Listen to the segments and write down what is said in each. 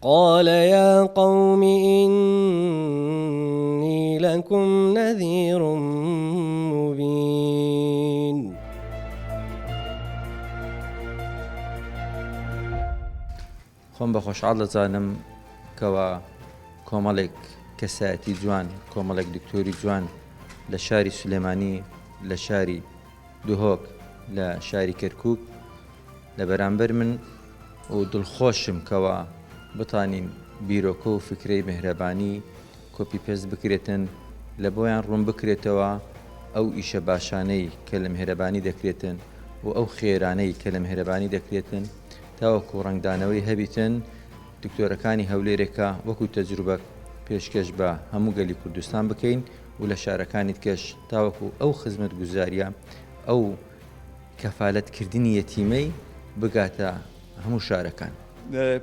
قال يا قوم إني لكم نذير مبين خۆم بە خۆشحاڵ دەزانم کەوا کۆمەڵێک کەسایەتی جوان، کۆمەڵێک دکتۆری جوان لە شاری سولێمانی، لە شاری دوهۆک، لە شاری کەرکووک لە بەرامبەر من و دڵخۆشم کەوا بتانین بیرۆکە و فکرەی مهرەبانی کۆپی پێست بکرێتن لە بۆیان ڕوون بکرێتەوە ئەو ئیشە باشانەی کە لە مهرەبانی دەکرێتن و ئەو خێرانەی کە لە مهرەبانی دەکرێتن تاوەکو ڕنگدانەوەی هەبیتن دکتۆرەکانی هەولێرێکە وەکو تەجروبە پێشکەش بە هەموو گەلی کوردستان بکەین و لە شارەکانیت کەش تاوەکو ئەو خزمەت گوزاریە ئەو کەفالەتکردنی یەتیمەی بگاتە هەموو شارەکان.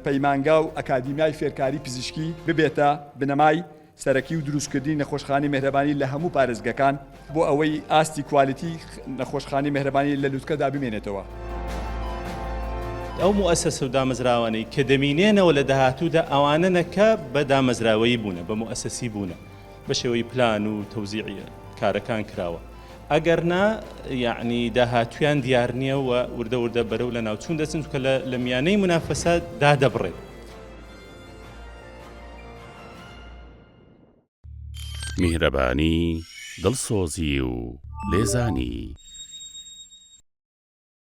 پەیمانگا و ئەکادیمیای فێرکاری پزیشکی ببێتە بنەمای سەرەکی و دروستکردنی نەخۆشخانەی مهرەبانی لە هەموو پارێزگەکان بۆ ئەوەی ئاستی کوالیتی نەخۆشخانەی مهرەبانی لە لووتکەدا بمێنێتەوە. ئەو مؤسسە و دامەزراوانەی کە دەمینێنەوە لە داهاتوودا ئەوانە نەکە بە دامەزراوەیی بوونە، بە مؤسسەسی بوونە، بە شێوەی پلان و تەوزیعی کارەکان کراوە. ئەگەر نا یعنی داهاتویان دیار نییە و وردە وردە بەرەو لە ناوچوون دەچن کە لە میانەی منافەسە دادەبڕێت. میهرەبانی، دڵسۆزی و لێزانی